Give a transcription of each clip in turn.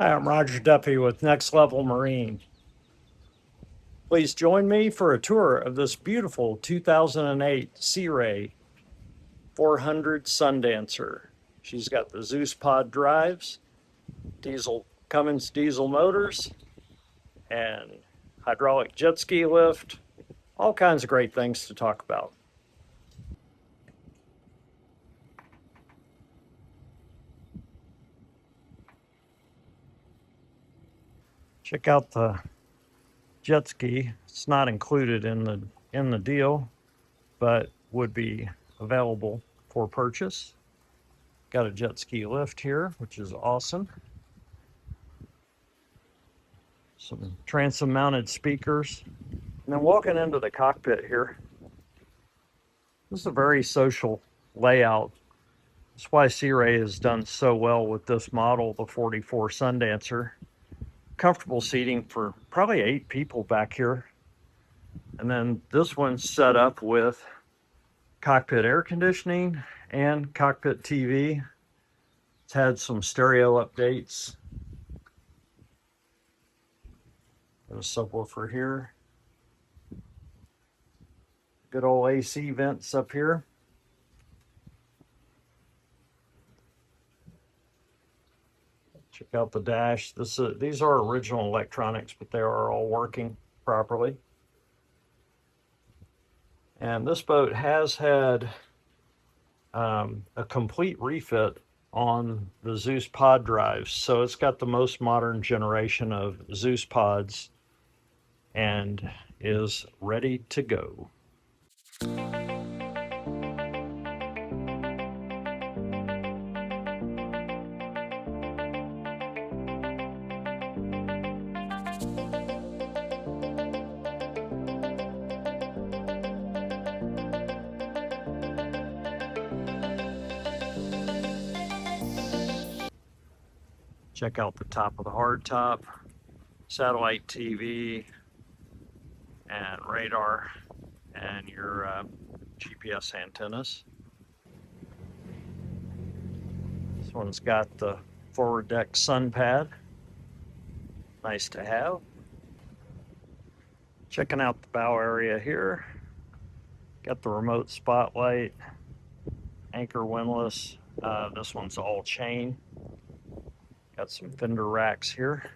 Hi, I'm Roger Duffee with Next Level Marine. Please join me for a tour of this beautiful 2008 Sea Ray 400 Sundancer. She's got the Zeus pod drives, Cummins diesel motors, and hydraulic jet ski lift. All kinds of great things to talk about. Check out the jet ski. It's not included in the deal, but would be available for purchase. Got a jet ski lift here, which is awesome. Some transom mounted speakers. And then walking into the cockpit here, this is a very social layout. That's why Sea Ray has done so well with this model, the 44 Sundancer. Comfortable seating for probably 8 people back here. And then this one's set up with cockpit air conditioning and cockpit TV. It's had some stereo updates. There's a subwoofer here. Good old AC vents up here. Check out the dash. These are original electronics, but they are all working properly. And this boat has had a complete refit on the Zeus pod drives. So it's got the most modern generation of Zeus pods and is ready to go. Check out the top of the hardtop, Satellite TV, and radar, and your GPS antennas. This one's got the forward deck sun pad. Nice to have. Checking out the bow area here. Got the remote spotlight, anchor windlass. This one's all chain. Got some fender racks here.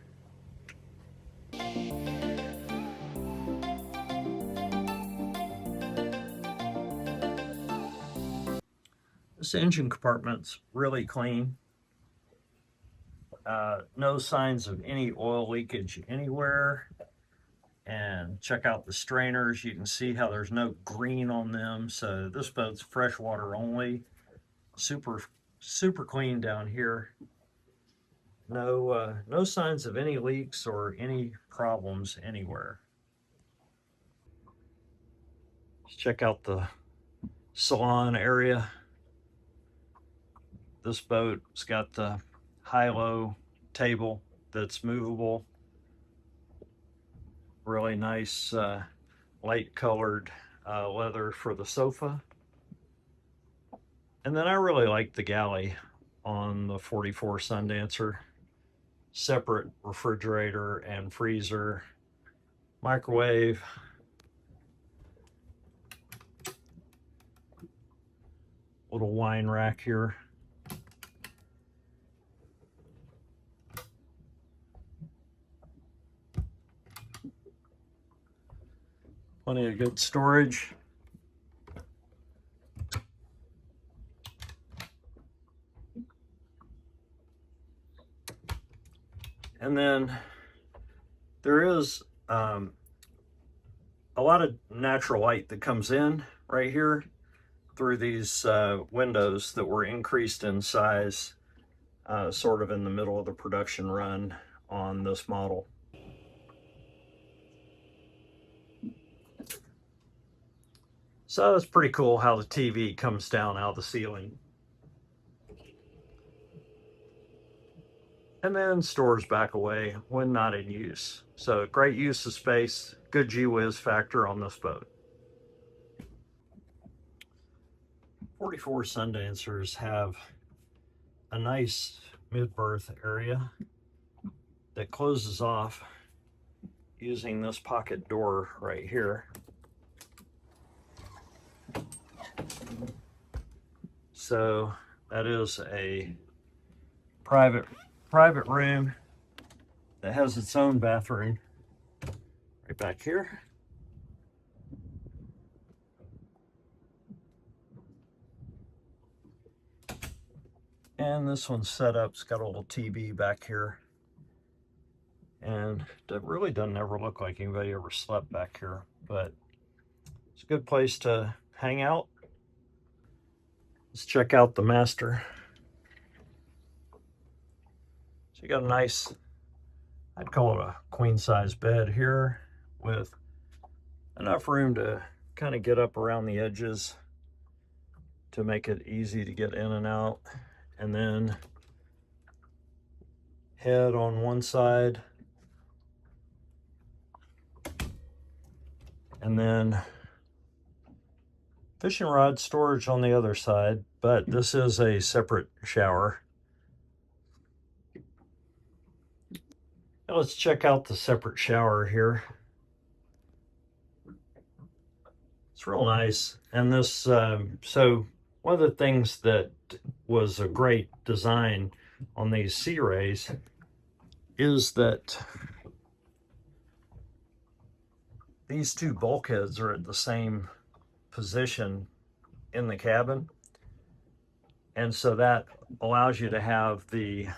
This engine compartment's really clean. No signs of any oil leakage anywhere. And check out the strainers. You can see how there's no green on them. So this boat's freshwater only. Super clean down here. No signs of any leaks or any problems anywhere. Let's check out the Salon area. This boat's got the high-low table that's movable. Really nice light colored leather for the sofa. And then I really like the galley on the 44 Sundancer. Separate refrigerator and freezer, microwave, little wine rack here. Plenty of good storage. And then there is a lot of natural light that comes in right here through these windows that were increased in size sort of in the middle of the production run on this model. So it's pretty cool how the TV comes down out of the ceiling. And then stores back away when not in use. So great use of space, good gee-whiz factor on this boat. 44 Sundancers have a nice mid-berth area. that closes off using this pocket door right here. So that is a private room that has its own bathroom right back here. And this one's set up, it's got a little TV back here. And it really doesn't ever look like anybody ever slept back here, but it's a good place to hang out. Let's check out the master. So you got a nice, I'd call it a queen size bed here with enough room to kind of get up around the edges to make it easy to get in and out. And then head on one side, and then fishing rod storage on the other side, but this is a separate shower. Now let's check out the separate shower here. It's real nice. And this, so one of the things that was a great design on these Sea Rays is that these two bulkheads are at the same position in the cabin. And so that allows you to have the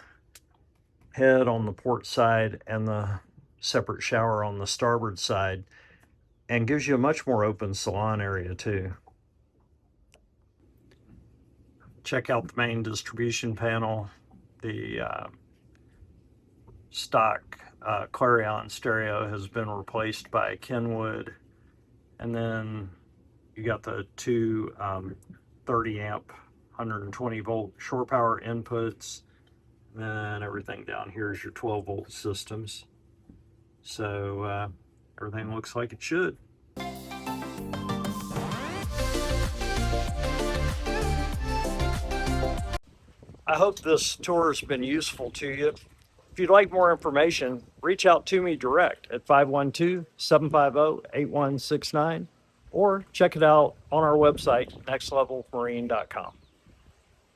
head on the port side and the separate shower on the starboard side, and gives you a much more open salon area too. Check out the main distribution panel. The stock Clarion stereo has been replaced by Kenwood, and then you got the two 30 amp 120 volt shore power inputs, and then everything down here is your 12 volt systems. So everything looks like it should. I hope this tour has been useful to you. If you'd like more information, reach out to me direct at 512-750-8169, or check it out on our website, nextlevelmarine.com.